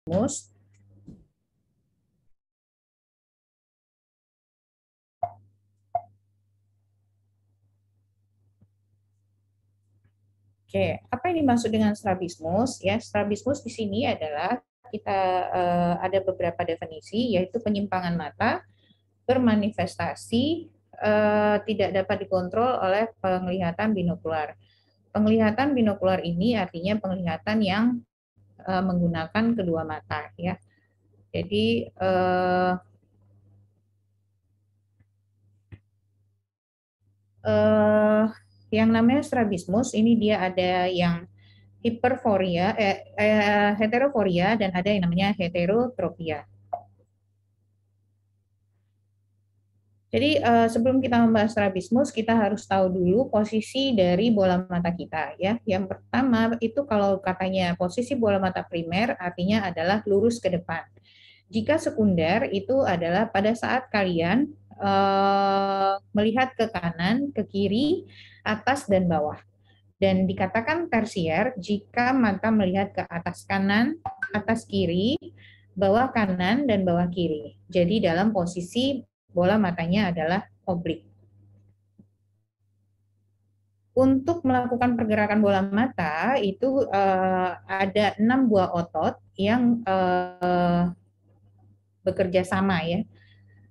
strabismus. Oke, apa yang dimaksud dengan strabismus? Ya, strabismus di sini adalah kita ada beberapa definisi, yaitu penyimpangan mata bermanifestasi tidak dapat dikontrol oleh penglihatan binokular. Penglihatan binokular ini artinya penglihatan yang menggunakan kedua mata, ya. Jadi yang namanya strabismus ini dia ada yang heteroforia dan ada yang namanya heterotropia. Jadi sebelum kita membahas strabismus, kita harus tahu dulu posisi dari bola mata kita, ya. Yang pertama itu kalau katanya posisi bola mata primer artinya adalah lurus ke depan. Jika sekunder itu adalah pada saat kalian melihat ke kanan, ke kiri, atas dan bawah. Dan dikatakan tersier jika mata melihat ke atas kanan, atas kiri, bawah kanan dan bawah kiri. Jadi dalam posisi bola matanya adalah oblik. Untuk melakukan pergerakan bola mata itu ada 6 buah otot yang bekerja sama, ya.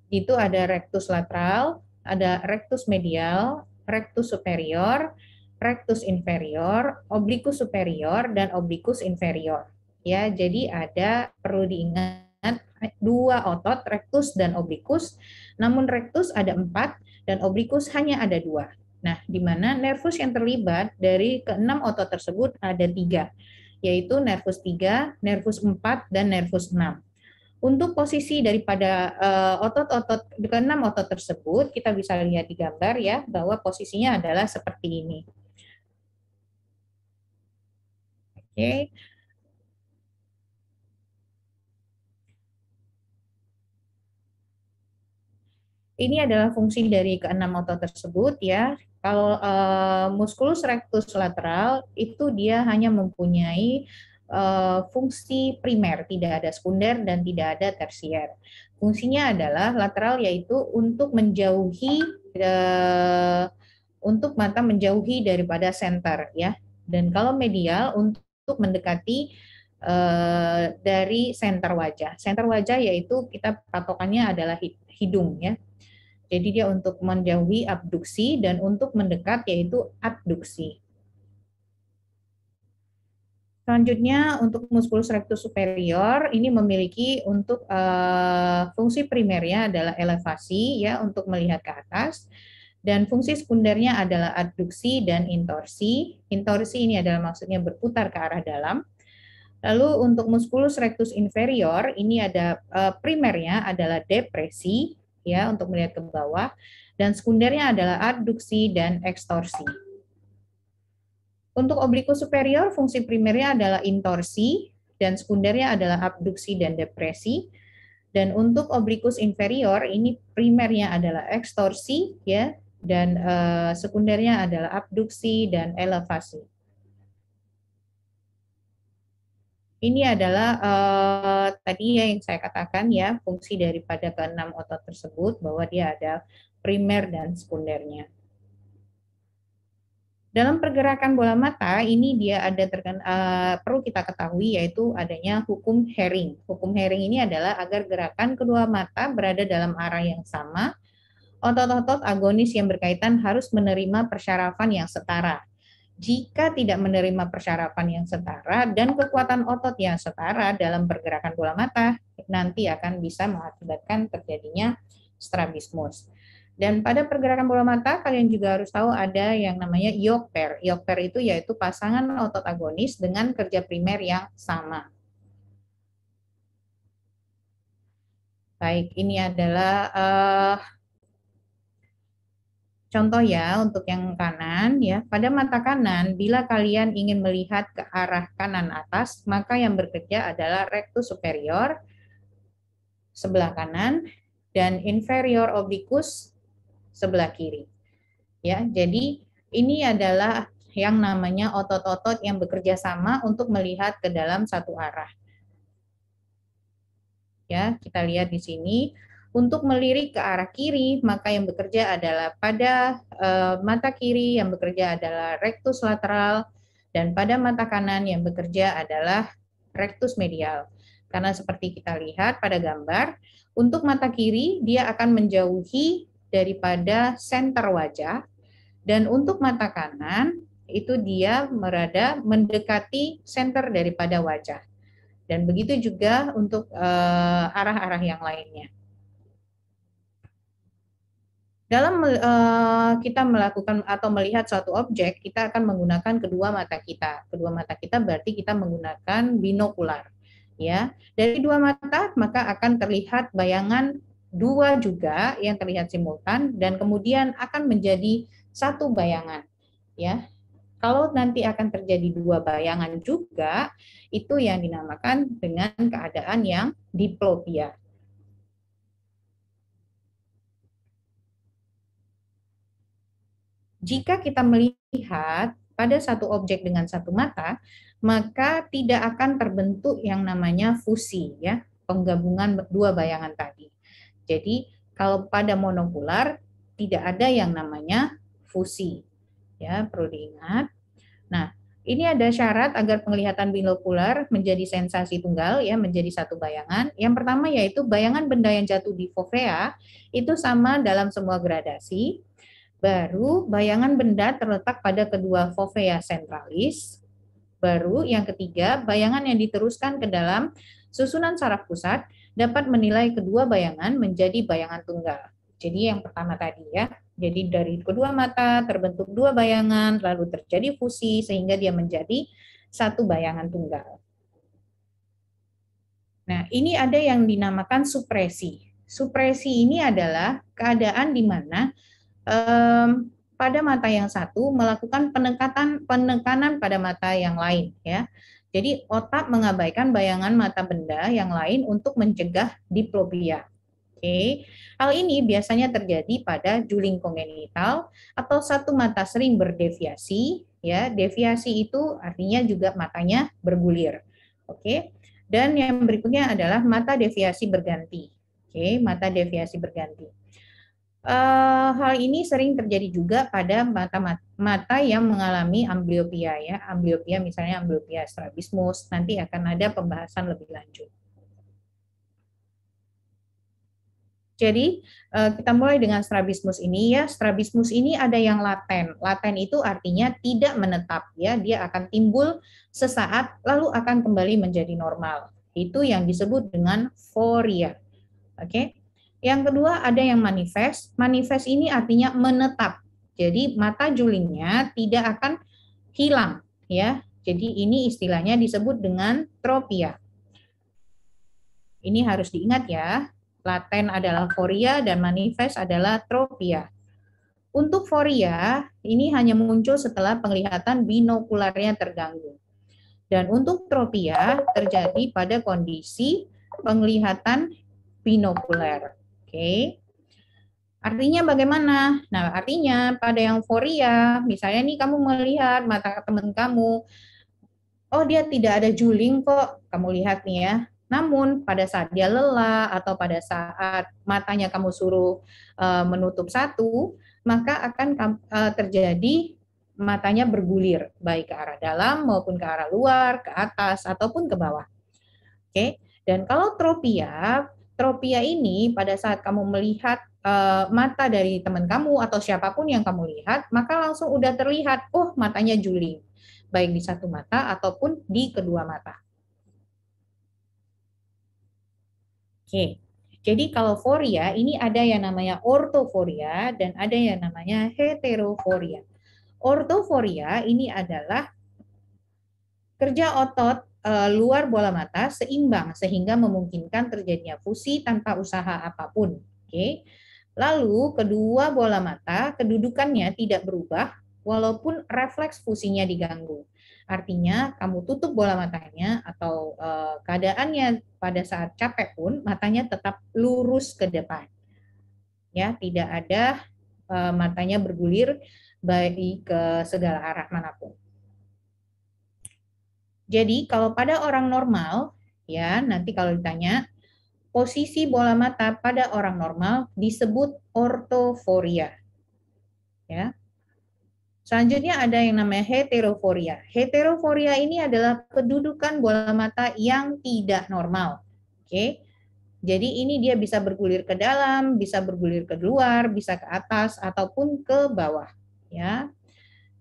Itu ada rectus lateral, ada rectus medial, rectus superior, rectus inferior, obliquus superior dan obliquus inferior. Ya, jadi ada perlu diingat dua otot rectus dan obliquus, namun rectus ada 4 dan obliquus hanya ada 2. Nah, di mana nervus yang terlibat dari keenam otot tersebut ada 3, yaitu nervus 3, nervus 4, dan nervus 6. Untuk posisi daripada otot-otot keenam otot tersebut, kita bisa lihat di gambar, ya, bahwa posisinya adalah seperti ini. Oke. Ini adalah fungsi dari keenam otot tersebut, ya. Kalau musculus rectus lateral itu dia hanya mempunyai fungsi primer, tidak ada sekunder dan tidak ada tersier. Fungsinya adalah lateral, yaitu untuk menjauhi untuk mata menjauhi daripada center, ya. Dan kalau medial untuk mendekati dari center wajah. Center wajah yaitu kita patokannya adalah hidung, ya. Jadi dia untuk menjauhi abduksi dan untuk mendekat yaitu abduksi. Selanjutnya untuk musculus rectus superior ini memiliki untuk fungsi primernya adalah elevasi, ya, untuk melihat ke atas, dan fungsi sekundernya adalah adduksi dan intorsi. Intorsi ini adalah maksudnya berputar ke arah dalam. Lalu untuk musculus rectus inferior ini ada primernya adalah depresi, ya, untuk melihat ke bawah, dan sekundernya adalah adduksi dan ekstorsi. Untuk obliquus superior, fungsi primernya adalah intorsi, dan sekundernya adalah abduksi dan depresi. Dan untuk obliquus inferior, ini primernya adalah ekstorsi, ya, dan sekundernya adalah abduksi dan elevasi. Ini adalah tadi yang saya katakan, ya, fungsi daripada keenam otot tersebut, bahwa dia ada primer dan sekundernya. Dalam pergerakan bola mata ini dia ada perlu kita ketahui yaitu adanya hukum Hering. Hukum Hering ini adalah agar gerakan kedua mata berada dalam arah yang sama, otot-otot agonis yang berkaitan harus menerima persyarafan yang setara. Jika tidak menerima persyarafan yang setara dan kekuatan otot yang setara dalam pergerakan bola mata, nanti akan bisa mengakibatkan terjadinya strabismus. Dan pada pergerakan bola mata, kalian juga harus tahu ada yang namanya yoke pair. Yoke pair itu yaitu pasangan otot agonis dengan kerja primer yang sama. Baik, ini adalah contoh, ya, untuk yang kanan, ya. Pada mata kanan, bila kalian ingin melihat ke arah kanan atas, maka yang bekerja adalah rectus superior sebelah kanan dan inferior obliquus sebelah kiri. Ya, jadi ini adalah yang namanya otot-otot yang bekerja sama untuk melihat ke dalam satu arah. Ya, kita lihat di sini. Untuk melirik ke arah kiri, maka yang bekerja adalah pada mata kiri yang bekerja adalah rectus lateral, dan pada mata kanan yang bekerja adalah rectus medial. Karena seperti kita lihat pada gambar, untuk mata kiri dia akan menjauhi daripada senter wajah, dan untuk mata kanan itu dia berada mendekati senter daripada wajah. Dan begitu juga untuk arah-arah yang lainnya. Dalam kita melakukan atau melihat suatu objek, kita akan menggunakan kedua mata kita. Kedua mata kita berarti kita menggunakan binokular. Ya, dari dua mata maka akan terlihat bayangan dua juga yang terlihat simultan, dan kemudian akan menjadi satu bayangan. Ya, kalau nanti akan terjadi dua bayangan juga, itu yang dinamakan dengan keadaan yang diplopia. Jika kita melihat pada satu objek dengan satu mata, maka tidak akan terbentuk yang namanya fusi, ya, penggabungan dua bayangan tadi. Jadi kalau pada monokular tidak ada yang namanya fusi, ya, perlu diingat. Nah, ini ada syarat agar penglihatan binokular menjadi sensasi tunggal, ya, menjadi satu bayangan. Yang pertama yaitu bayangan benda yang jatuh di fovea itu sama dalam semua gradasi. Baru bayangan benda terletak pada kedua fovea sentralis. Baru yang ketiga, bayangan yang diteruskan ke dalam susunan saraf pusat dapat menilai kedua bayangan menjadi bayangan tunggal. Jadi yang pertama tadi, ya. Jadi dari kedua mata terbentuk dua bayangan, lalu terjadi fusi sehingga dia menjadi satu bayangan tunggal. Nah, ini ada yang dinamakan supresi. Supresi ini adalah keadaan di mana pada mata yang satu melakukan penekanan pada mata yang lain, ya. Jadi otak mengabaikan bayangan mata benda yang lain untuk mencegah diplopia. Oke. Hal ini biasanya terjadi pada juling kongenital atau satu mata sering berdeviasi, ya. Deviasi itu artinya juga matanya bergulir. Oke. Dan yang berikutnya adalah mata deviasi berganti. Oke, mata deviasi berganti. Hal ini sering terjadi juga pada mata yang mengalami ambliopia, ya. Ambliopia misalnya ambliopia strabismus, nanti akan ada pembahasan lebih lanjut. Jadi kita mulai dengan strabismus ini, ya. Strabismus ini ada yang laten. Laten itu artinya tidak menetap, ya. Dia akan timbul sesaat lalu akan kembali menjadi normal. Itu yang disebut dengan foria. Oke. Yang kedua ada yang manifest. Manifest ini artinya menetap. Jadi mata julingnya tidak akan hilang, ya. Jadi ini istilahnya disebut dengan tropia. Ini harus diingat, ya. Laten adalah foria dan manifest adalah tropia. Untuk foria ini hanya muncul setelah penglihatan binokularnya terganggu. Dan untuk tropia terjadi pada kondisi penglihatan binokuler. Oke. Artinya bagaimana? Nah, artinya pada yang foria, misalnya nih kamu melihat mata teman kamu, oh dia tidak ada juling kok, kamu lihat nih, ya. Namun pada saat dia lelah atau pada saat matanya kamu suruh menutup satu, maka akan terjadi matanya bergulir, baik ke arah dalam maupun ke arah luar, ke atas, ataupun ke bawah. Oke. Dan kalau tropia, tropia ini pada saat kamu melihat mata dari teman kamu atau siapapun yang kamu lihat, maka langsung udah terlihat, oh matanya juling, baik di satu mata ataupun di kedua mata. Oke. Jadi kalau foria ini ada yang namanya ortoforia dan ada yang namanya heteroforia. Ortoforia ini adalah kerja otot luar bola mata seimbang sehingga memungkinkan terjadinya fusi tanpa usaha apapun. Oke. Lalu kedua bola mata kedudukannya tidak berubah walaupun refleks fusinya diganggu. Artinya kamu tutup bola matanya atau keadaannya pada saat capek pun matanya tetap lurus ke depan. Ya, tidak ada matanya bergulir baik ke segala arah manapun. Jadi kalau pada orang normal, ya nanti kalau ditanya posisi bola mata pada orang normal disebut ortoforia. Ya. Selanjutnya ada yang namanya heteroforia. Heteroforia ini adalah kedudukan bola mata yang tidak normal. Oke. Jadi ini dia bisa bergulir ke dalam, bisa bergulir ke luar, bisa ke atas ataupun ke bawah, ya.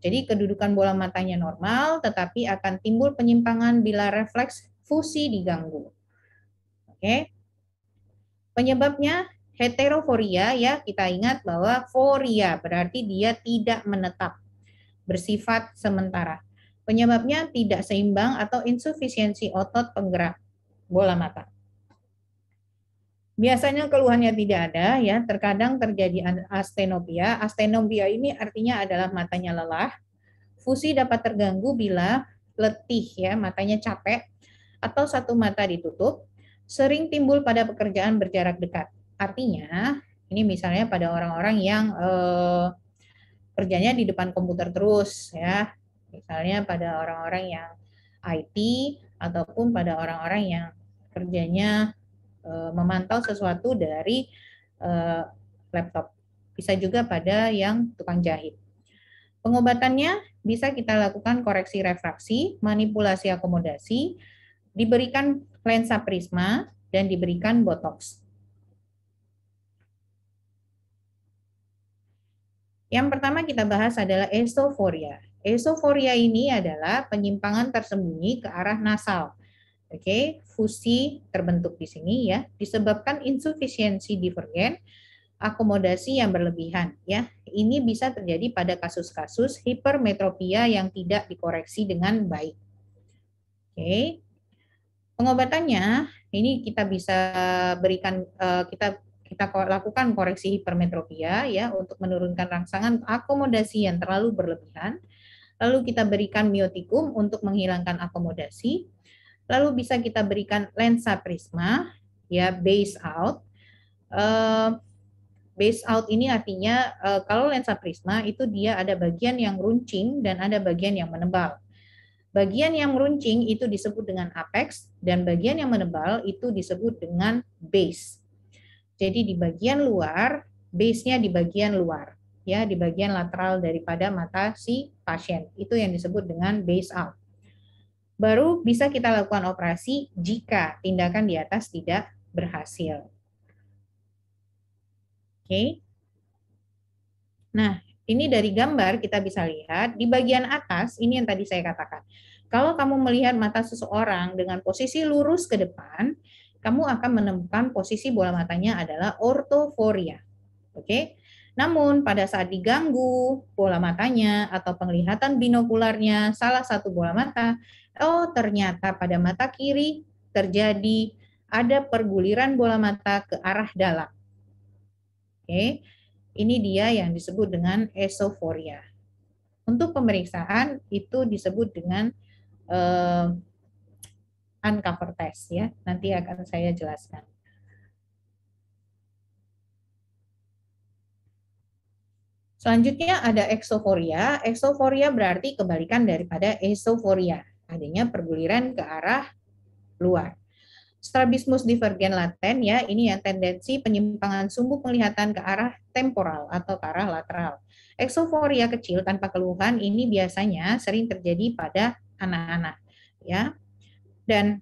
Jadi kedudukan bola matanya normal, tetapi akan timbul penyimpangan bila refleks fusi diganggu. Oke. Penyebabnya heteroforia, ya, kita ingat bahwa foria berarti dia tidak menetap, bersifat sementara. Penyebabnya tidak seimbang atau insufisiensi otot penggerak bola mata. Biasanya keluhannya tidak ada, ya. Terkadang terjadi astenopia. Astenopia ini artinya adalah matanya lelah. Fusi dapat terganggu bila letih, ya, matanya capek atau satu mata ditutup. Sering timbul pada pekerjaan berjarak dekat. Artinya, ini misalnya pada orang-orang yang kerjanya di depan komputer terus, ya. Misalnya pada orang-orang yang IT ataupun pada orang-orang yang kerjanya memantau sesuatu dari laptop. Bisa juga pada yang tukang jahit. Pengobatannya bisa kita lakukan koreksi refraksi, manipulasi akomodasi, diberikan lensa prisma, dan diberikan botox. Yang pertama kita bahas adalah esoforia. Esoforia ini adalah penyimpangan tersembunyi ke arah nasal. Oke, fusi terbentuk di sini, ya, disebabkan insufisiensi divergen, akomodasi yang berlebihan, ya. Ini bisa terjadi pada kasus-kasus hipermetropia yang tidak dikoreksi dengan baik. Oke. Pengobatannya ini kita bisa berikan kita lakukan koreksi hipermetropia, ya, untuk menurunkan rangsangan akomodasi yang terlalu berlebihan. Lalu kita berikan miotikum untuk menghilangkan akomodasi. Lalu bisa kita berikan lensa prisma, ya, base out. Base out ini artinya kalau lensa prisma itu dia ada bagian yang runcing dan ada bagian yang menebal. Bagian yang runcing itu disebut dengan apex dan bagian yang menebal itu disebut dengan base. Jadi di bagian luar, base-nya di bagian luar, ya, di bagian lateral daripada mata si pasien. Itu yang disebut dengan base out. Baru bisa kita lakukan operasi jika tindakan di atas tidak berhasil. Oke. Nah, ini dari gambar kita bisa lihat di bagian atas, ini yang tadi saya katakan. Kalau kamu melihat mata seseorang dengan posisi lurus ke depan, kamu akan menemukan posisi bola matanya adalah ortoforia. Oke. Namun pada saat diganggu bola matanya atau penglihatan binokularnya salah satu bola mata, oh ternyata pada mata kiri terjadi ada perguliran bola mata ke arah dalam. Oke. Ini dia yang disebut dengan esoforia. Untuk pemeriksaan itu disebut dengan uncover test, ya. Nanti akan saya jelaskan. Selanjutnya ada exoforia. Exoforia berarti kebalikan daripada esoforia. Adanya perguliran ke arah luar. Strabismus divergen laten, ya, ini yang tendensi penyimpangan sumbu penglihatan ke arah temporal atau ke arah lateral. Exoforia kecil tanpa keluhan ini biasanya sering terjadi pada anak-anak, ya. Dan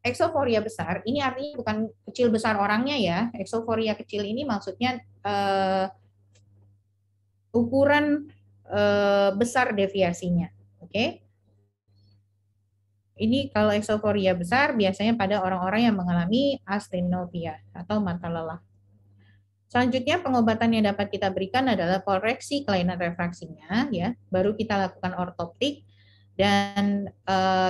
exoforia besar ini artinya bukan kecil besar orangnya, ya. Exoforia kecil ini maksudnya ukuran besar deviasinya. Oke. Ini kalau exoforia besar biasanya pada orang-orang yang mengalami astenopia atau mata lelah. Selanjutnya pengobatan yang dapat kita berikan adalah koreksi kelainan refraksinya, ya. Baru kita lakukan ortoptik dan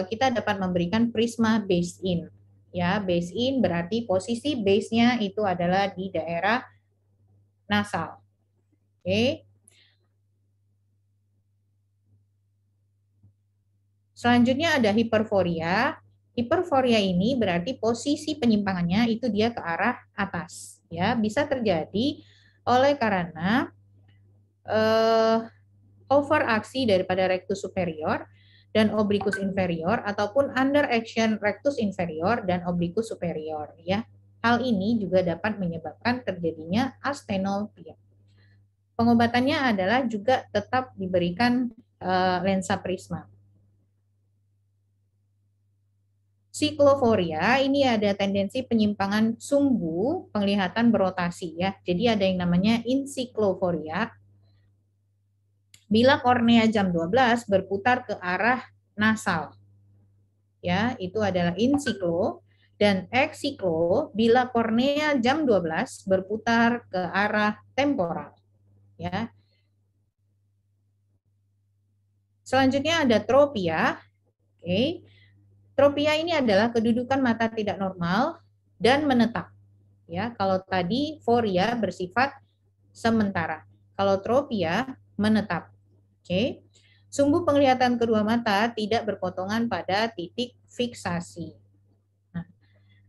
kita dapat memberikan prisma base in. Ya, base in berarti posisi base-nya itu adalah di daerah nasal. Oke. Selanjutnya ada hiperforia. Hiperforia ini berarti posisi penyimpangannya itu dia ke arah atas, ya. Bisa terjadi oleh karena overaksi daripada rectus superior dan oblikus inferior ataupun under action rectus inferior dan oblikus superior ya. Hal ini juga dapat menyebabkan terjadinya astenopia. Pengobatannya adalah juga tetap diberikan lensa prisma. Sikloforia ini ada tendensi penyimpangan sumbu penglihatan berotasi ya. Jadi ada yang namanya insikloforia. Bila kornea jam 12 berputar ke arah nasal. Ya, itu adalah insiklo dan eksiklo bila kornea jam 12 berputar ke arah temporal. Ya. Selanjutnya ada tropia. Oke. Tropia ini adalah kedudukan mata tidak normal dan menetap. Ya, kalau tadi foria bersifat sementara. Kalau tropia menetap. Oke. Sumbu penglihatan kedua mata tidak berpotongan pada titik fiksasi. Nah,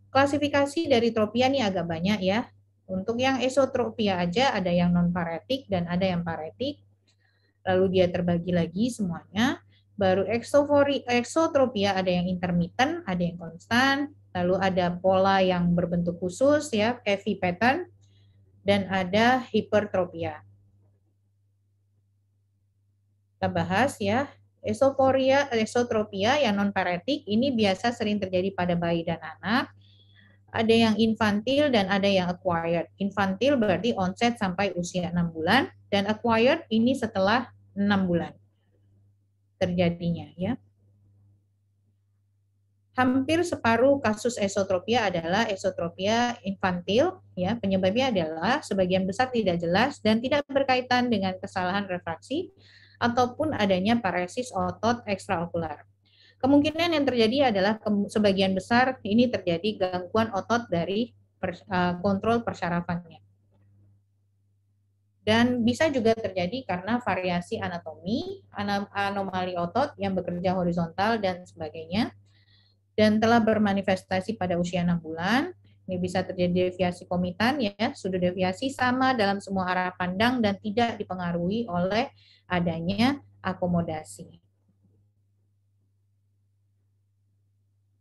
klasifikasi dari tropia ini agak banyak ya. Untuk yang esotropia aja ada yang non paretik dan ada yang paretik. Lalu dia terbagi lagi semuanya. Baru eksotropia ada yang intermittent, ada yang konstan, lalu ada pola yang berbentuk khusus ya, cavity pattern, dan ada hipertropia. Kita bahas ya, esotropia yang non paretik ini biasa sering terjadi pada bayi dan anak. Ada yang infantil dan ada yang acquired. Infantil berarti onset sampai usia 6 bulan dan acquired ini setelah 6 bulan terjadinya ya. Hampir separuh kasus esotropia adalah esotropia infantil ya. Penyebabnya adalah sebagian besar tidak jelas dan tidak berkaitan dengan kesalahan refraksi ataupun adanya paresis otot ekstraokular. Kemungkinan yang terjadi adalah sebagian besar ini terjadi gangguan otot dari kontrol persyarafannya. Dan bisa juga terjadi karena variasi anatomi, anomali otot yang bekerja horizontal dan sebagainya. Dan telah bermanifestasi pada usia 6 bulan. Ini bisa terjadi deviasi komitan ya, sudut deviasi sama dalam semua arah pandang dan tidak dipengaruhi oleh adanya akomodasi.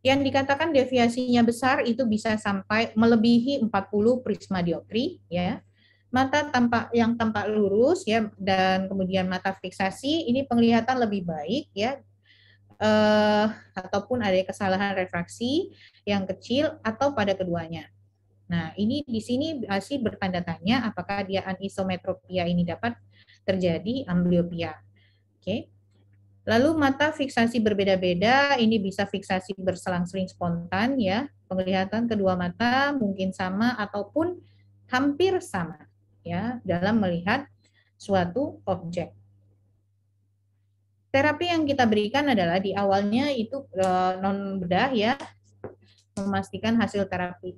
Yang dikatakan deviasinya besar itu bisa sampai melebihi 40 prisma dioptri ya. Mata yang tampak lurus ya dan kemudian mata fiksasi ini penglihatan lebih baik ya. Ataupun ada kesalahan refraksi yang kecil atau pada keduanya. Nah, ini di sini masih bertanda tanya apakah dia anisometropia ini dapat terjadi amblyopia. Oke. Lalu mata fiksasi berbeda-beda, ini bisa fiksasi berselang-seling spontan ya. Penglihatan kedua mata mungkin sama ataupun hampir sama ya dalam melihat suatu objek. Terapi yang kita berikan adalah di awalnya itu non bedah ya, memastikan hasil terapi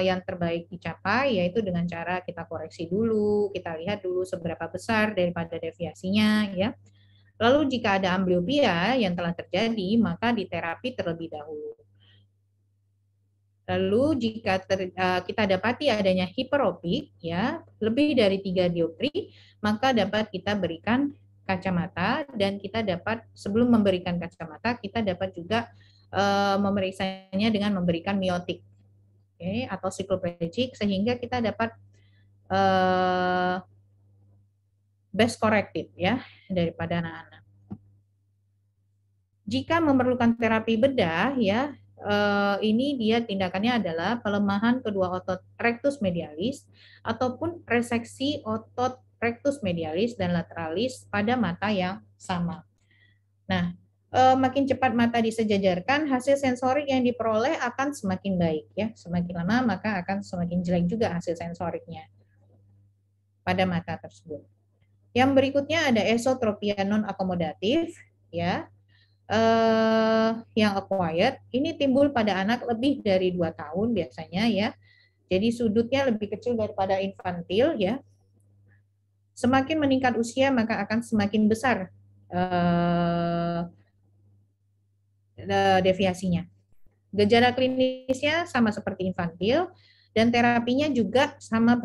yang terbaik dicapai, yaitu dengan cara kita koreksi dulu, kita lihat dulu seberapa besar daripada deviasinya ya. Lalu jika ada amblyopia yang telah terjadi, maka diterapi terlebih dahulu. Lalu jika kita dapati adanya hiperopik ya, lebih dari 3 dioptri, maka dapat kita berikan kacamata dan kita dapat sebelum memberikan kacamata kita dapat juga memeriksanya dengan memberikan miotik atau cycloplegic sehingga kita dapat best corrected ya daripada anak-anak. Jika memerlukan terapi bedah ya, ini dia tindakannya adalah pelemahan kedua otot rectus medialis ataupun reseksi otot rectus medialis dan lateralis pada mata yang sama. Nah, makin cepat mata disejajarkan, hasil sensorik yang diperoleh akan semakin baik ya. Semakin lama maka akan semakin jelek juga hasil sensoriknya pada mata tersebut. Yang berikutnya ada esotropia non akomodatif ya. Yang acquired ini timbul pada anak lebih dari 2 tahun biasanya ya. Jadi sudutnya lebih kecil daripada infantil ya. Semakin meningkat usia maka akan semakin besar deviasinya. Gejala klinisnya sama seperti infantil dan terapinya juga sama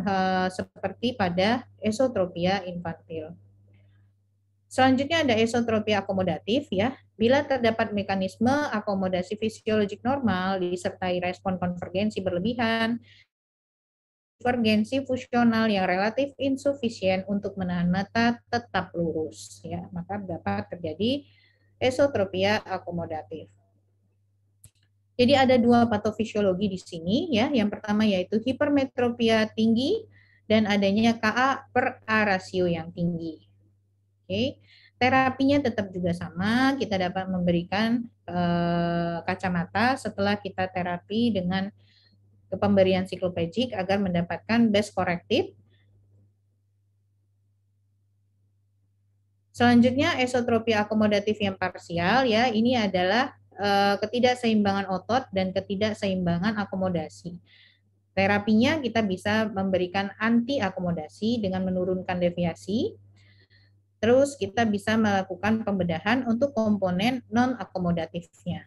seperti pada esotropia infantil. Selanjutnya ada esotropia akomodatif ya. Bila terdapat mekanisme akomodasi fisiologik normal disertai respon konvergensi berlebihan, konvergensi fungsional yang relatif insufisien untuk menahan mata tetap lurus ya, maka dapat terjadi esotropia akomodatif. Jadi ada dua patofisiologi di sini ya. Yang pertama yaitu hipermetropia tinggi dan adanya Ka per A rasio yang tinggi. Oke. Terapinya tetap juga sama, kita dapat memberikan kacamata setelah kita terapi dengan pemberian sikloplegic agar mendapatkan best corrective. Selanjutnya esotropia akomodatif yang parsial ya, ini adalah ketidakseimbangan otot dan ketidakseimbangan akomodasi. Terapinya kita bisa memberikan anti akomodasi dengan menurunkan deviasi. Terus kita bisa melakukan pembedahan untuk komponen non akomodatifnya.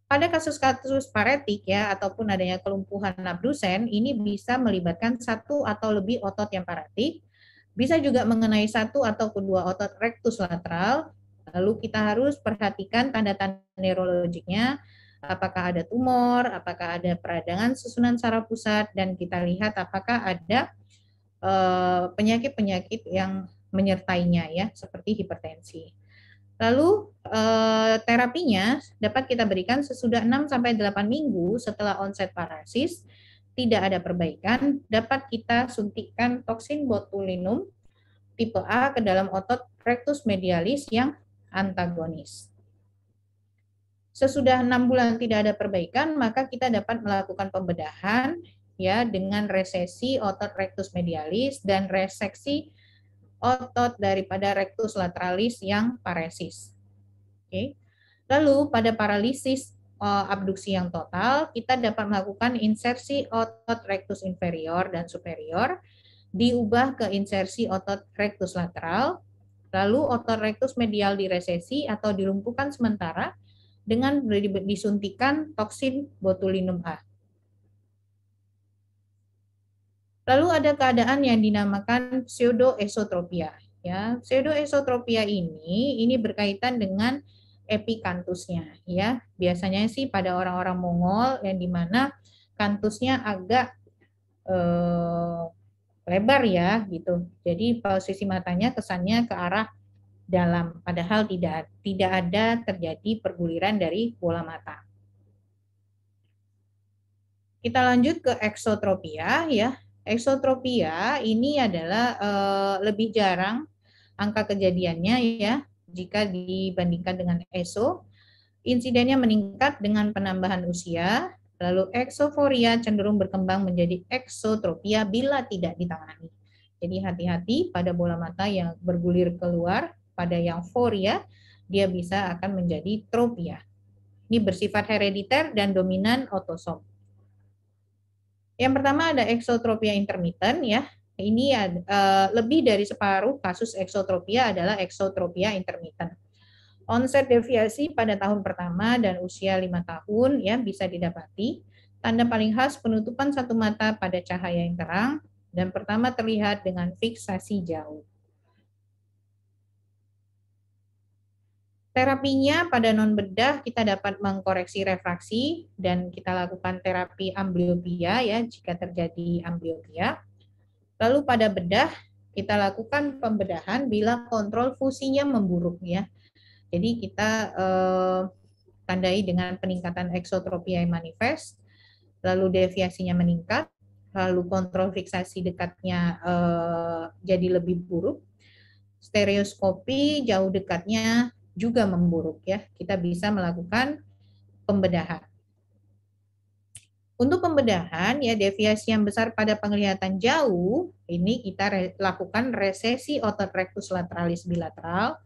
Pada kasus-kasus paretik ya ataupun adanya kelumpuhan abdusen, ini bisa melibatkan satu atau lebih otot yang paretik, bisa juga mengenai satu atau kedua otot rectus lateral. Lalu kita harus perhatikan tanda-tanda neurologiknya, apakah ada tumor, apakah ada peradangan susunan saraf pusat, dan kita lihat apakah ada penyakit-penyakit yang menyertainya ya, seperti hipertensi. Lalu terapinya dapat kita berikan sesudah 6-8 minggu setelah onset parasis, tidak ada perbaikan, dapat kita suntikkan toksin botulinum tipe A ke dalam otot rectus medialis yang antagonis. Sesudah 6 bulan tidak ada perbaikan, maka kita dapat melakukan pembedahan ya dengan resesi otot rectus medialis dan reseksi otot daripada rectus lateralis yang paresis. Oke. Lalu pada paralisis abduksi yang total, kita dapat melakukan insersi otot rectus inferior dan superior, diubah ke insersi otot rectus lateral, lalu otot rectus medial diresesi atau dilumpuhkan sementara dengan disuntikan toksin botulinum A. Lalu ada keadaan yang dinamakan pseudoesotropia. Ya, pseudoesotropia ini berkaitan dengan epikantusnya. Ya, biasanya sih pada orang-orang Mongol yang dimana kantusnya agak lebar ya, gitu. Jadi posisi matanya kesannya ke arah dalam, padahal tidak ada terjadi perguliran dari bola mata. Kita lanjut ke eksotropia ya. Eksotropia ini adalah lebih jarang angka kejadiannya ya jika dibandingkan dengan eso. Insidennya meningkat dengan penambahan usia. Lalu eksoforia cenderung berkembang menjadi eksotropia bila tidak ditangani. Jadi hati-hati pada bola mata yang bergulir keluar, pada yang foria dia bisa akan menjadi tropia. Ini bersifat herediter dan dominan otosom. Yang pertama ada eksotropia intermittent ya. Ini lebih dari separuh kasus eksotropia adalah eksotropia intermittent. Onset deviasi pada tahun pertama dan usia 5 tahun ya bisa didapati. Tanda paling khas penutupan satu mata pada cahaya yang terang dan pertama terlihat dengan fiksasi jauh. Terapinya pada non bedah kita dapat mengkoreksi refraksi dan kita lakukan terapi ambliopia ya jika terjadi ambliopia. Lalu pada bedah kita lakukan pembedahan bila kontrol fusinya memburuk ya. Jadi kita tandai dengan peningkatan eksotropia yang manifest, lalu deviasinya meningkat, lalu kontrol fiksasi dekatnya jadi lebih buruk, stereoskopi jauh dekatnya juga memburuk ya. Kita bisa melakukan pembedahan. Untuk pembedahan ya deviasi yang besar pada penglihatan jauh, ini kita lakukan resesi otot rectus lateralis bilateral.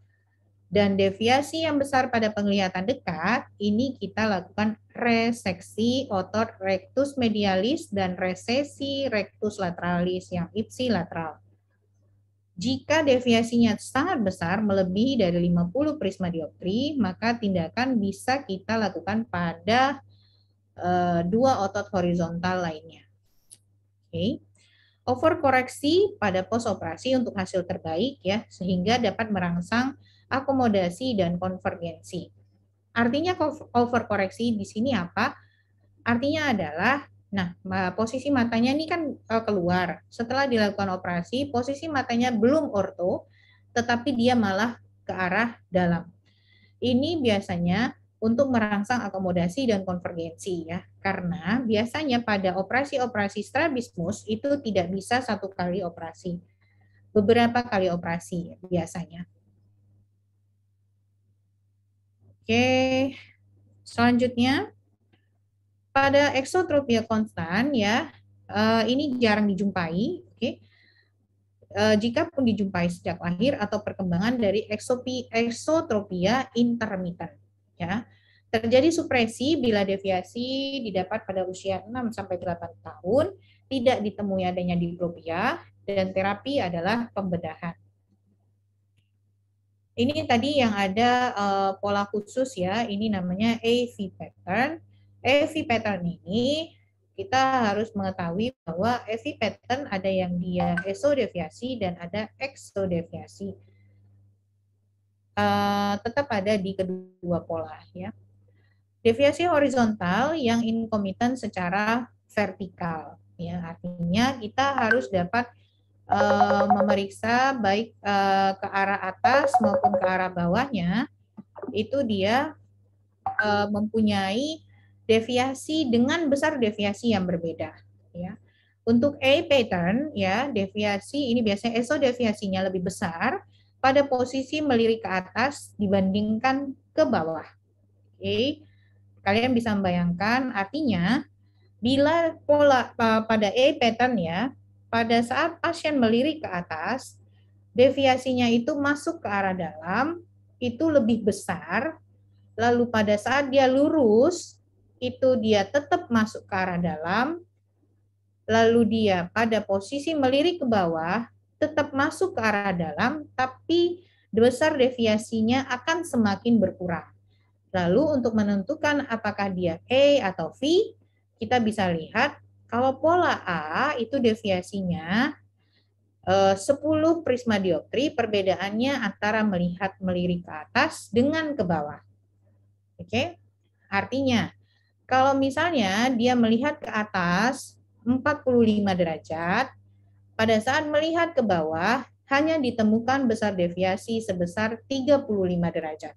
Dan deviasi yang besar pada penglihatan dekat, ini kita lakukan reseksi otot rectus medialis dan resesi rectus lateralis yang ipsilateral. Jika deviasinya sangat besar, melebihi dari 50 prisma dioptri, maka tindakan bisa kita lakukan pada dua otot horizontal lainnya. Oke. Overkoreksi pada pos operasi untuk hasil terbaik ya, sehingga dapat merangsang akomodasi dan konvergensi. Artinya overkoreksi di sini apa? Artinya adalah, nah posisi matanya ini kan keluar. Setelah dilakukan operasi, posisi matanya belum orto, tetapi dia malah ke arah dalam. Ini biasanya untuk merangsang akomodasi dan konvergensi ya. Karena biasanya pada operasi-operasi strabismus itu tidak bisa satu kali operasi. Beberapa kali operasi biasanya. Oke, selanjutnya pada eksotropia konstan ya, ini jarang dijumpai. Oke, jika pun dijumpai sejak lahir atau perkembangan dari eksotropia intermittent ya. Terjadi supresi bila deviasi didapat pada usia 6 sampai 8 tahun, tidak ditemui adanya diplopia dan terapi adalah pembedahan. Ini tadi yang ada pola khusus ya, ini namanya AV pattern. AV pattern ini kita harus mengetahui bahwa AV pattern ada yang dia esodeviasi dan ada exodeviasi. Tetap ada di kedua pola ya. Deviasi horizontal yang inkomitan secara vertikal ya, artinya kita harus dapat memeriksa baik ke arah atas maupun ke arah bawahnya, itu dia mempunyai deviasi dengan besar deviasi yang berbeda ya. Untuk A pattern ya, deviasi ini biasanya deviasinya lebih besar pada posisi melirik ke atas dibandingkan ke bawah. Oke. Kalian bisa membayangkan artinya bila pola pada A pattern ya, pada saat pasien melirik ke atas, deviasinya itu masuk ke arah dalam, itu lebih besar. Lalu pada saat dia lurus, itu dia tetap masuk ke arah dalam. Lalu dia pada posisi melirik ke bawah, tetap masuk ke arah dalam, tapi besar deviasinya akan semakin berkurang. Lalu untuk menentukan apakah dia A atau V, kita bisa lihat kalau pola A itu deviasinya 10 prisma dioptri, perbedaannya antara melihat melirik ke atas dengan ke bawah. Oke, artinya kalau misalnya dia melihat ke atas 45 derajat, pada saat melihat ke bawah hanya ditemukan besar deviasi sebesar 35 derajat.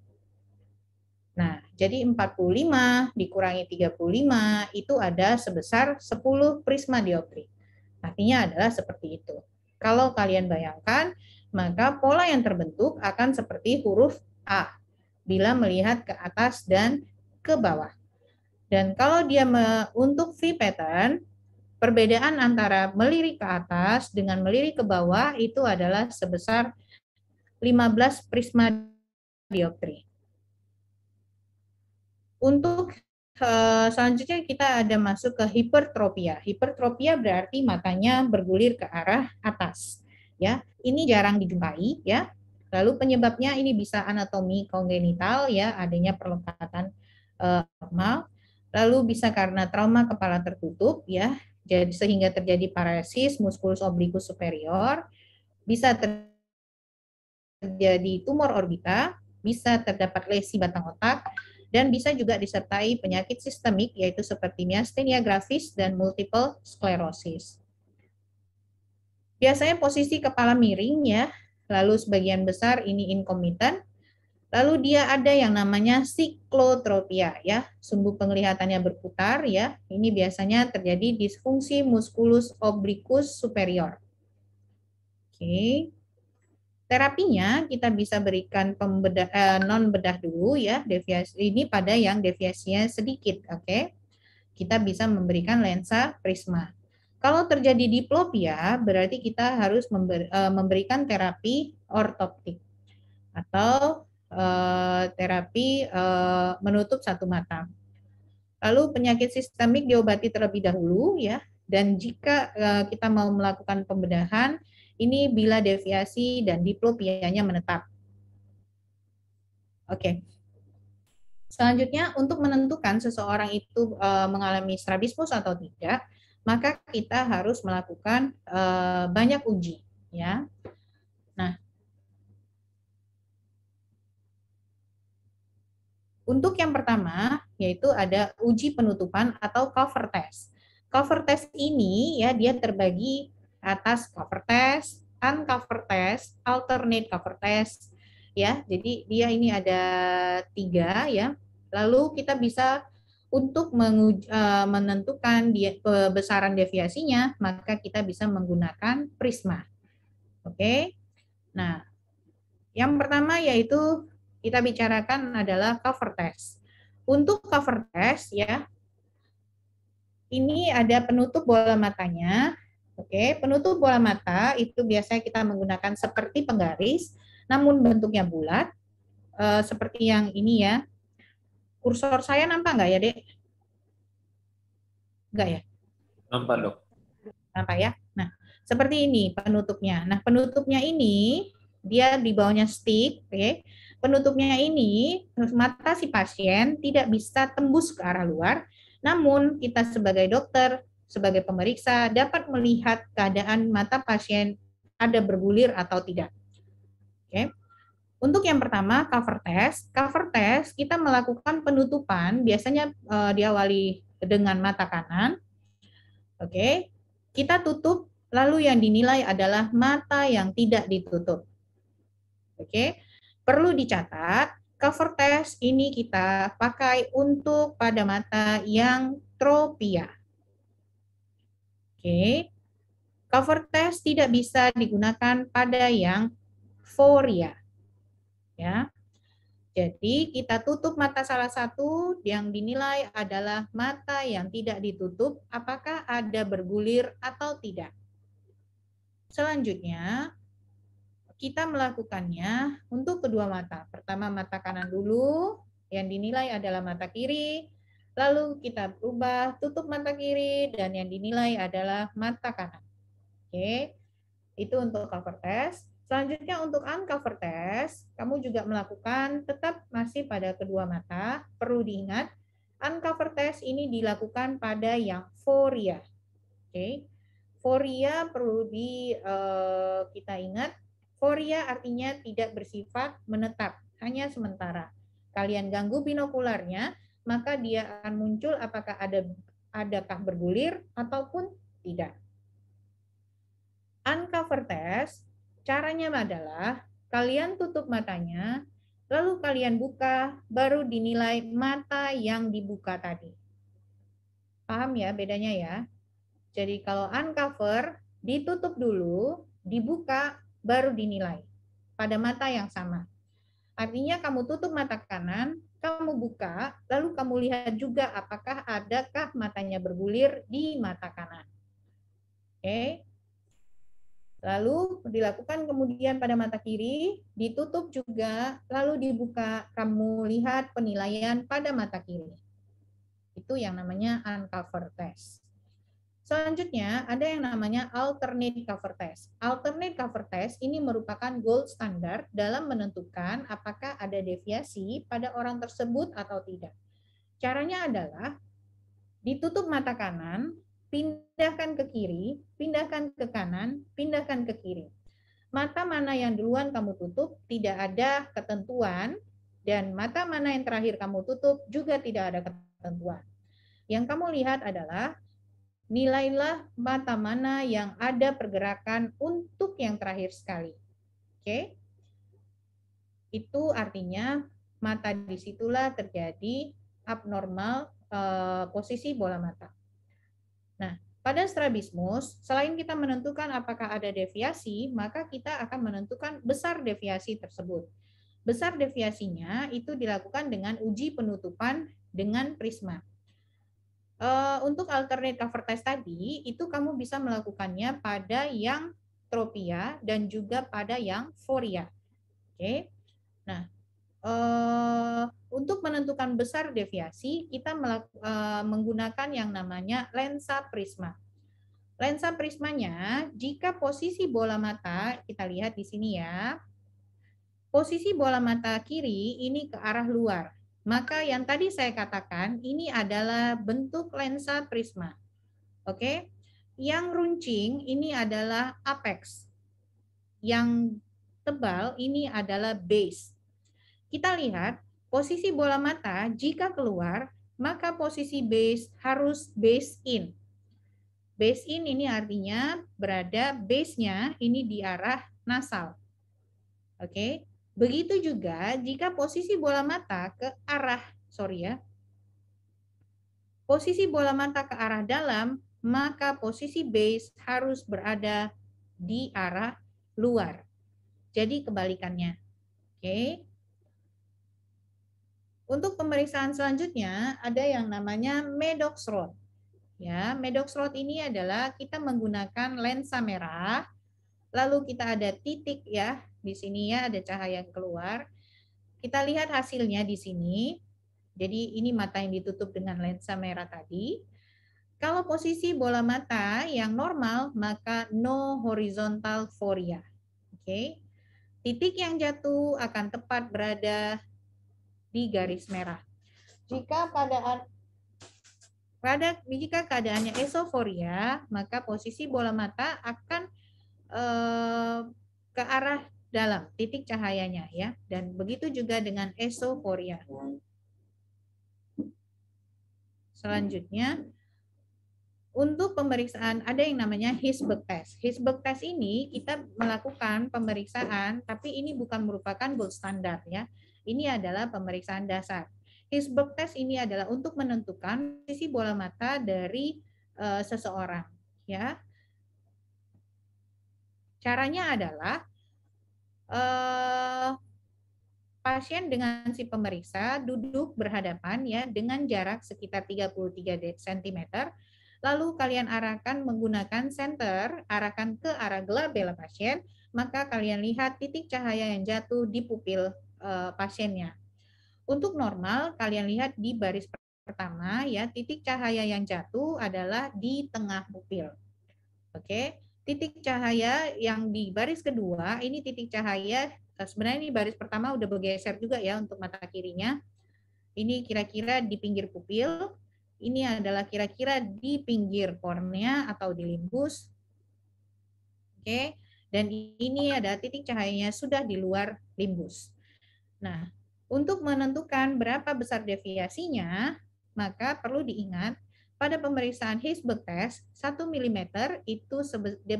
Nah, jadi 45 dikurangi 35 itu ada sebesar 10 prisma dioptri. Artinya adalah seperti itu. Kalau kalian bayangkan, maka pola yang terbentuk akan seperti huruf A bila melihat ke atas dan ke bawah. Dan kalau dia untuk V pattern, perbedaan antara melirik ke atas dengan melirik ke bawah itu adalah sebesar 15 prisma dioptri. Untuk selanjutnya kita ada masuk ke hipertropia. Hipertropia berarti matanya bergulir ke arah atas. Ya, ini jarang dijumpai ya. Lalu penyebabnya ini bisa anatomi kongenital ya, adanya perlekatan normal. Lalu bisa karena trauma kepala tertutup ya, jadi sehingga terjadi paresis musculus obliquus superior, bisa terjadi tumor orbita, bisa terdapat lesi batang otak, dan bisa juga disertai penyakit sistemik yaitu seperti miastenia gravis dan multiple sclerosis. Biasanya posisi kepala miring ya, lalu sebagian besar ini inkomitan, lalu dia ada yang namanya siklotropia ya, sumbu penglihatannya berputar ya, ini biasanya terjadi disfungsi musculus obliquus superior. Oke. Terapinya kita bisa berikan non bedah dulu ya, deviasi ini pada yang deviasinya sedikit, oke. Kita bisa memberikan lensa prisma. Kalau terjadi diplopia, berarti kita harus memberikan terapi ortoptik atau terapi menutup satu mata. Lalu penyakit sistemik diobati terlebih dahulu ya, dan jika kita mau melakukan pembedahan, ini bila deviasi dan diplopianya menetap. Oke. Selanjutnya untuk menentukan seseorang itu mengalami strabismus atau tidak, maka kita harus melakukan banyak uji, ya. Nah, untuk yang pertama yaitu ada uji penutupan atau cover test. Cover test ini ya dia terbagi atas cover test, uncover test, alternate cover test, ya. Jadi dia ini ada 3 ya. Lalu kita bisa untuk menentukan besaran deviasinya, maka kita bisa menggunakan prisma. Oke. Nah, yang pertama yaitu kita bicarakan adalah cover test. Untuk cover test ya, ini ada penutup bola matanya. Oke, penutup bola mata itu biasanya kita menggunakan seperti penggaris, namun bentuknya bulat, seperti yang ini ya. Kursor saya nampak nggak ya, Dek? Nggak ya? Nampak, Dok. Nampak ya? Nah, seperti ini penutupnya. Nah, penutupnya ini dia di bawahnya stick, oke. Penutupnya ini mata si pasien tidak bisa tembus ke arah luar, namun kita sebagai dokter, sebagai pemeriksa dapat melihat keadaan mata pasien ada bergulir atau tidak. Oke. Untuk yang pertama cover test kita melakukan penutupan biasanya diawali dengan mata kanan. Oke. Kita tutup lalu yang dinilai adalah mata yang tidak ditutup. Oke. Perlu dicatat, cover test ini kita pakai untuk pada mata yang tropia. Oke. Cover test tidak bisa digunakan pada yang foria. Ya. Jadi kita tutup mata salah satu yang dinilai adalah mata yang tidak ditutup, apakah ada bergulir atau tidak. Selanjutnya, kita melakukannya untuk kedua mata. Pertama mata kanan dulu, yang dinilai adalah mata kiri. Lalu kita berubah, tutup mata kiri, dan yang dinilai adalah mata kanan. Oke, itu untuk cover test. Selanjutnya untuk uncover test, kamu juga melakukan tetap masih pada kedua mata. Perlu diingat, uncover test ini dilakukan pada yang foria. Oke, foria perlu kita ingat. Foria artinya tidak bersifat menetap, hanya sementara. Kalian ganggu binokularnya, maka dia akan muncul apakah adakah bergulir ataupun tidak. Uncover test, caranya adalah kalian tutup matanya, lalu kalian buka, baru dinilai mata yang dibuka tadi. Paham ya bedanya ya? Jadi kalau uncover, ditutup dulu, dibuka, baru dinilai pada mata yang sama. Artinya kamu tutup mata kanan, kamu buka, lalu kamu lihat juga apakah adakah matanya bergulir di mata kanan. Oke. Lalu dilakukan kemudian pada mata kiri, ditutup juga, lalu dibuka, kamu lihat penilaian pada mata kiri. Itu yang namanya uncover test. Selanjutnya ada yang namanya alternate cover test. Alternate cover test ini merupakan gold standard dalam menentukan apakah ada deviasi pada orang tersebut atau tidak. Caranya adalah ditutup mata kanan, pindahkan ke kiri, pindahkan ke kanan, pindahkan ke kiri. Mata mana yang duluan kamu tutup tidak ada ketentuan, dan mata mana yang terakhir kamu tutup juga tidak ada ketentuan. Yang kamu lihat adalah nilailah mata mana yang ada pergerakan untuk yang terakhir sekali. Oke? Itu artinya mata disitulah terjadi abnormal posisi bola mata. Nah, pada strabismus, selain kita menentukan apakah ada deviasi, maka kita akan menentukan besar deviasi tersebut. Besar deviasinya itu dilakukan dengan uji penutupan dengan prisma. Untuk alternate cover test tadi, itu kamu bisa melakukannya pada yang tropia dan juga pada yang foria. Oke. Nah, untuk menentukan besar deviasi, kita menggunakan yang namanya lensa prisma. Lensa prismanya, jika posisi bola mata, kita lihat di sini ya, posisi bola mata kiri ini ke arah luar. Maka yang tadi saya katakan, ini adalah bentuk lensa prisma. Oke, Yang runcing ini adalah apex. Yang tebal ini adalah base. Kita lihat posisi bola mata jika keluar, maka posisi base harus base in. Base in ini artinya berada base-nya ini di arah nasal. Oke. Begitu juga jika posisi bola mata ke arah, posisi bola mata ke arah dalam, maka posisi base harus berada di arah luar. Jadi kebalikannya. Oke. Untuk pemeriksaan selanjutnya ada yang namanya Maddox rod. Ya, Maddox rod ini adalah kita menggunakan lensa merah, lalu kita ada titik ya, di sini ya ada cahaya yang keluar. Kita lihat hasilnya di sini. Jadi ini mata yang ditutup dengan lensa merah tadi. Kalau posisi bola mata yang normal, maka no horizontal foria. Oke. Titik yang jatuh akan tepat berada di garis merah. Jika keadaannya esoforia, maka posisi bola mata akan ke arah dalam titik cahayanya ya. Dan begitu juga dengan esoforia. Selanjutnya, untuk pemeriksaan ada yang namanya Hirschberg test. Hirschberg test ini kita melakukan pemeriksaan, tapi ini bukan merupakan gold standar ya. Ini adalah pemeriksaan dasar. Hirschberg test ini adalah untuk menentukan posisi bola mata dari seseorang ya. Caranya adalah pasien dengan si pemeriksa duduk berhadapan ya dengan jarak sekitar 33 cm. Lalu kalian arahkan menggunakan senter, arahkan ke arah glabella pasien, maka kalian lihat titik cahaya yang jatuh di pupil pasiennya. Untuk normal, kalian lihat di baris pertama ya, titik cahaya yang jatuh adalah di tengah pupil. Oke, titik cahaya yang di baris kedua, ini titik cahaya, sebenarnya ini baris pertama udah bergeser juga ya untuk mata kirinya. Ini kira-kira di pinggir pupil, ini adalah kira-kira di pinggir kornea atau di limbus. Oke, dan ini ada titik cahayanya sudah di luar limbus. Nah, untuk menentukan berapa besar deviasinya, maka perlu diingat pada pemeriksaan Hirschberg test, 1 mm itu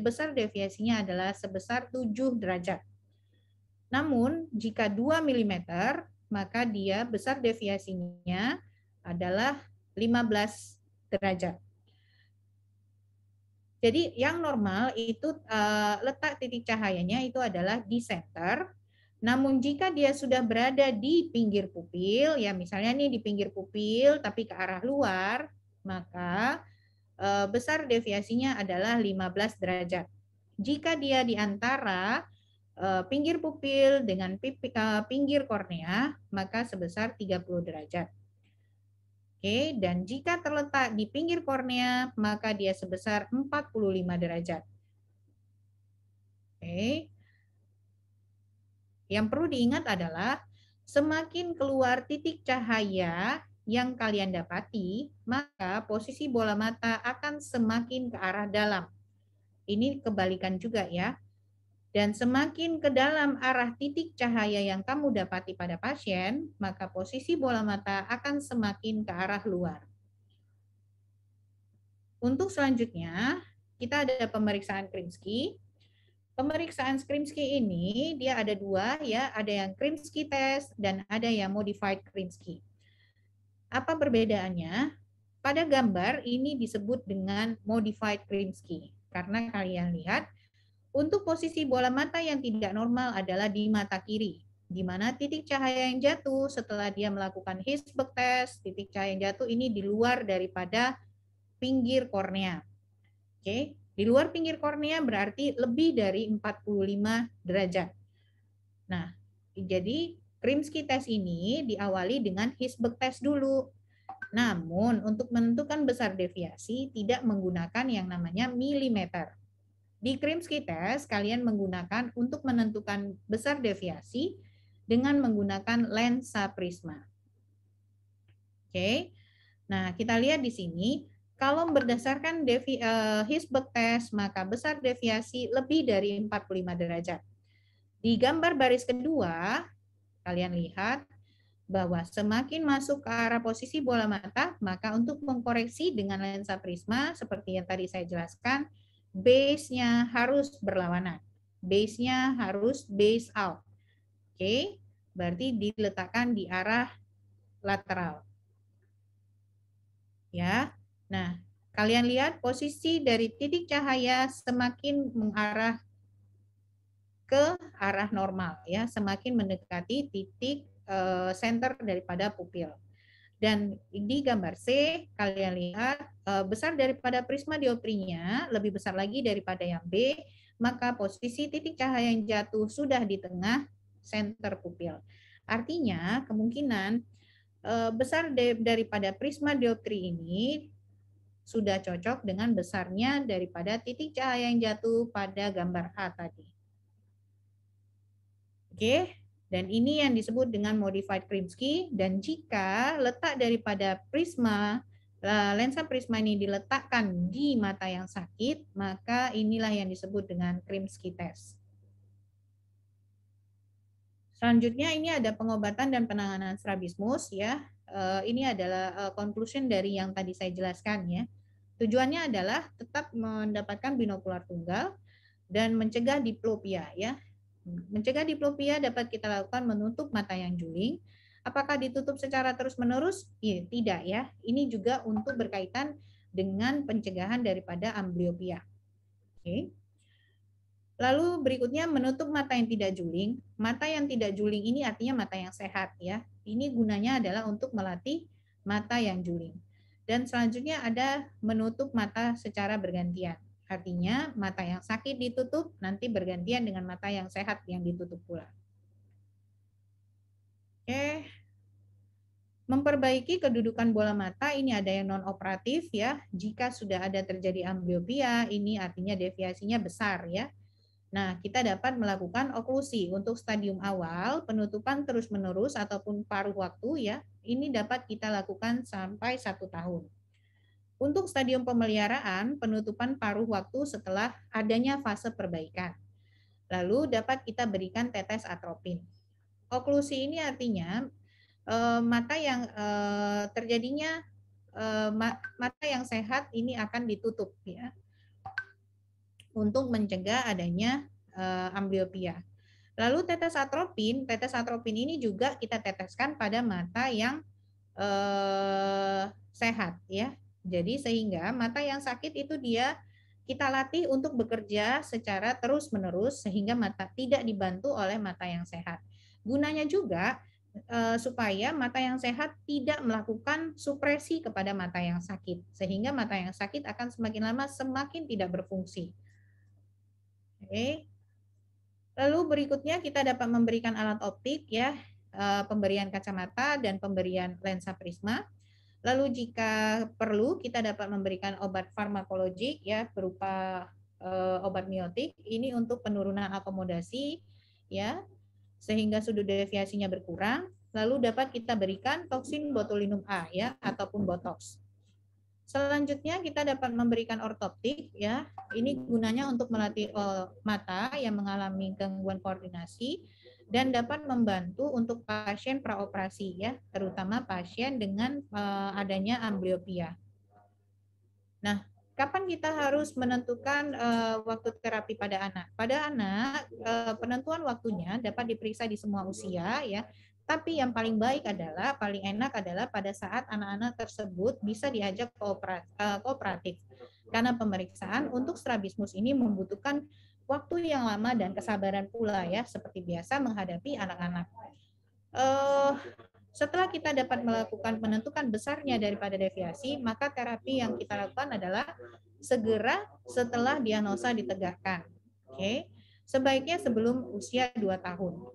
besar deviasinya adalah sebesar 7 derajat. Namun, jika 2 mm, maka dia besar deviasinya adalah 15 derajat. Jadi yang normal itu letak titik cahayanya itu adalah di center. Namun jika dia sudah berada di pinggir pupil, ya misalnya nih di pinggir pupil tapi ke arah luar, maka besar deviasinya adalah 15 derajat. Jika dia di antara pinggir pupil dengan pinggir kornea, maka sebesar 30 derajat. Oke, dan jika terletak di pinggir kornea, maka dia sebesar 45 derajat. Oke. Yang perlu diingat adalah semakin keluar titik cahaya yang kalian dapati, maka posisi bola mata akan semakin ke arah dalam. Ini kebalikan juga ya. Dan semakin ke dalam arah titik cahaya yang kamu dapati pada pasien, maka posisi bola mata akan semakin ke arah luar. Untuk selanjutnya, kita ada pemeriksaan Krimsky. Pemeriksaan Krimsky ini dia ada dua ya, ada yang Krimsky test dan ada yang modified Krimsky. Apa perbedaannya? Pada gambar ini disebut dengan modified Krimsky karena kalian lihat untuk posisi bola mata yang tidak normal adalah di mata kiri, di mana titik cahaya yang jatuh setelah dia melakukan Hirschberg test, titik cahaya yang jatuh ini di luar daripada pinggir kornea. Oke. Di luar pinggir kornea berarti lebih dari 45 derajat. Nah, jadi Krimsky test ini diawali dengan Hirschberg test dulu. Namun, untuk menentukan besar deviasi tidak menggunakan yang namanya milimeter. Di Krimsky test, kalian menggunakan untuk menentukan besar deviasi dengan menggunakan lensa prisma. Oke. Nah, kita lihat di sini Kalau berdasarkan His-Berg test, maka besar deviasi lebih dari 45 derajat. Di gambar baris kedua, kalian lihat bahwa semakin masuk ke arah posisi bola mata, maka untuk mengkoreksi dengan lensa prisma, seperti yang tadi saya jelaskan, base-nya harus berlawanan. Base-nya harus base out. Oke, berarti diletakkan di arah lateral. Ya. Nah, kalian lihat posisi dari titik cahaya semakin mengarah ke arah normal ya, semakin mendekati titik center daripada pupil. Dan di gambar C kalian lihat besar daripada prisma dioptrinya, lebih besar lagi daripada yang B, maka posisi titik cahaya yang jatuh sudah di tengah center pupil. Artinya kemungkinan besar daripada prisma dioptri ini sudah cocok dengan besarnya daripada titik cahaya yang jatuh pada gambar A tadi. Oke, dan ini yang disebut dengan modified Krimsky, dan jika letak daripada prisma, lensa prisma ini diletakkan di mata yang sakit, maka inilah yang disebut dengan Krimsky test. Selanjutnya ini ada pengobatan dan penanganan strabismus ya. Ini adalah conclusion dari yang tadi saya jelaskan ya. Tujuannya adalah tetap mendapatkan binokular tunggal dan mencegah diplopia ya. Mencegah diplopia dapat kita lakukan menutup mata yang juling. Apakah ditutup secara terus-menerus? Ya, tidak ya. Ini juga untuk berkaitan dengan pencegahan daripada ambliopia. Oke. Lalu berikutnya menutup mata yang tidak juling. Mata yang tidak juling ini artinya mata yang sehat ya. Ini gunanya adalah untuk melatih mata yang juling. Dan selanjutnya ada menutup mata secara bergantian. Artinya mata yang sakit ditutup nanti bergantian dengan mata yang sehat yang ditutup pula. Oke. Memperbaiki kedudukan bola mata ini ada yang non operatif ya. Jika sudah ada terjadi ambliopia, ini artinya deviasinya besar ya. Nah, kita dapat melakukan oklusi untuk stadium awal, penutupan terus-menerus ataupun paruh waktu ya. Ini dapat kita lakukan sampai 1 tahun. Untuk stadium pemeliharaan, penutupan paruh waktu setelah adanya fase perbaikan. Lalu dapat kita berikan tetes atropin. Oklusi ini artinya mata yang terjadinya mata yang sehat ini akan ditutup ya untuk mencegah adanya ambliopia. Lalu tetes atropin ini juga kita teteskan pada mata yang sehat ya. Jadi sehingga mata yang sakit itu dia kita latih untuk bekerja secara terus-menerus sehingga mata tidak dibantu oleh mata yang sehat. Gunanya juga supaya mata yang sehat tidak melakukan supresi kepada mata yang sakit sehingga mata yang sakit akan semakin lama semakin tidak berfungsi. Oke. Lalu berikutnya kita dapat memberikan alat optik ya, pemberian kacamata dan pemberian lensa prisma. Lalu jika perlu kita dapat memberikan obat farmakologik ya berupa obat miotik ini untuk penurunan akomodasi ya sehingga sudut deviasinya berkurang. Lalu dapat kita berikan toksin botulinum A ya ataupun botox. Selanjutnya kita dapat memberikan ortoptik ya. Ini gunanya untuk melatih mata yang mengalami gangguan koordinasi dan dapat membantu untuk pasien praoperasi ya, terutama pasien dengan adanya ambliopia. Nah, kapan kita harus menentukan waktu terapi pada anak? Pada anak penentuan waktunya dapat diperiksa di semua usia ya. Tapi yang paling baik adalah, paling enak adalah pada saat anak-anak tersebut bisa diajak kooperatif. Karena pemeriksaan untuk strabismus ini membutuhkan waktu yang lama dan kesabaran pula ya, seperti biasa menghadapi anak-anak. Setelah kita dapat melakukan menentukan besarnya daripada deviasi, maka terapi yang kita lakukan adalah segera setelah diagnosa ditegakkan. Oke. Sebaiknya sebelum usia 2 tahun.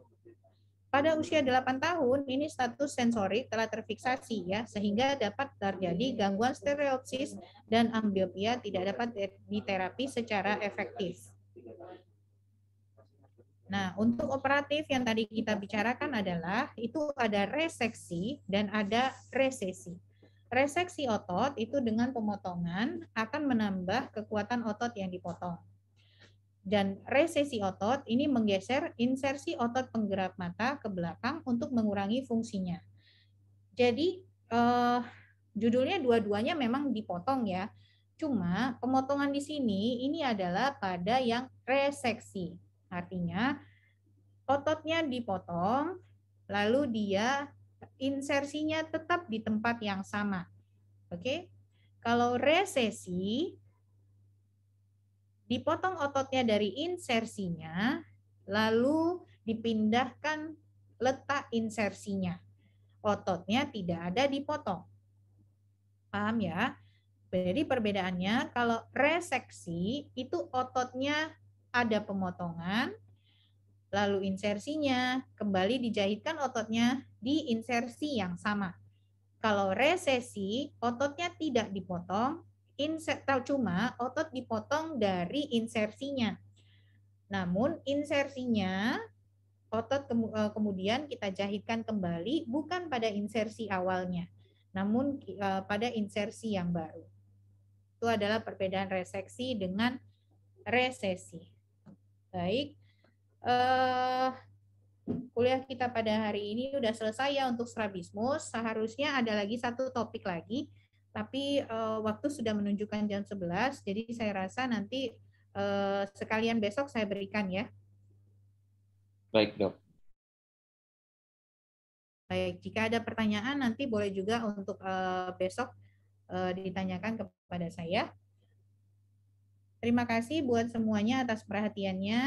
Pada usia 8 tahun, ini status sensorik telah terfiksasi ya, sehingga dapat terjadi gangguan stereopsis dan ambliopia tidak dapat diterapi secara efektif. Nah, untuk operatif yang tadi kita bicarakan adalah itu ada reseksi dan ada resesi. Reseksi otot itu dengan pemotongan akan menambah kekuatan otot yang dipotong. Dan resesi otot ini menggeser insersi otot penggerak mata ke belakang untuk mengurangi fungsinya. Jadi judulnya dua-duanya memang dipotong ya. Cuma pemotongan di sini ini adalah pada yang reseksi. Artinya ototnya dipotong, lalu dia insersinya tetap di tempat yang sama. Oke? Kalau resesi, dipotong ototnya dari insersinya, lalu dipindahkan letak insersinya. Ototnya tidak ada dipotong. Paham ya? Jadi perbedaannya kalau reseksi itu ototnya ada pemotongan, lalu insersinya kembali dijahitkan ototnya di insersi yang sama. Kalau resesi, ototnya tidak dipotong, cuma otot dipotong dari insersinya. Namun insersinya otot kemudian kita jahitkan kembali bukan pada insersi awalnya, namun pada insersi yang baru. Itu adalah perbedaan reseksi dengan resesi. Baik, kuliah kita pada hari ini udah selesai ya untuk strabismus. Seharusnya ada lagi satu topik lagi, tapi waktu sudah menunjukkan jam 11, jadi saya rasa nanti sekalian besok saya berikan ya. Baik, Dok. Baik, jika ada pertanyaan nanti boleh juga untuk besok ditanyakan kepada saya. Terima kasih buat semuanya atas perhatiannya.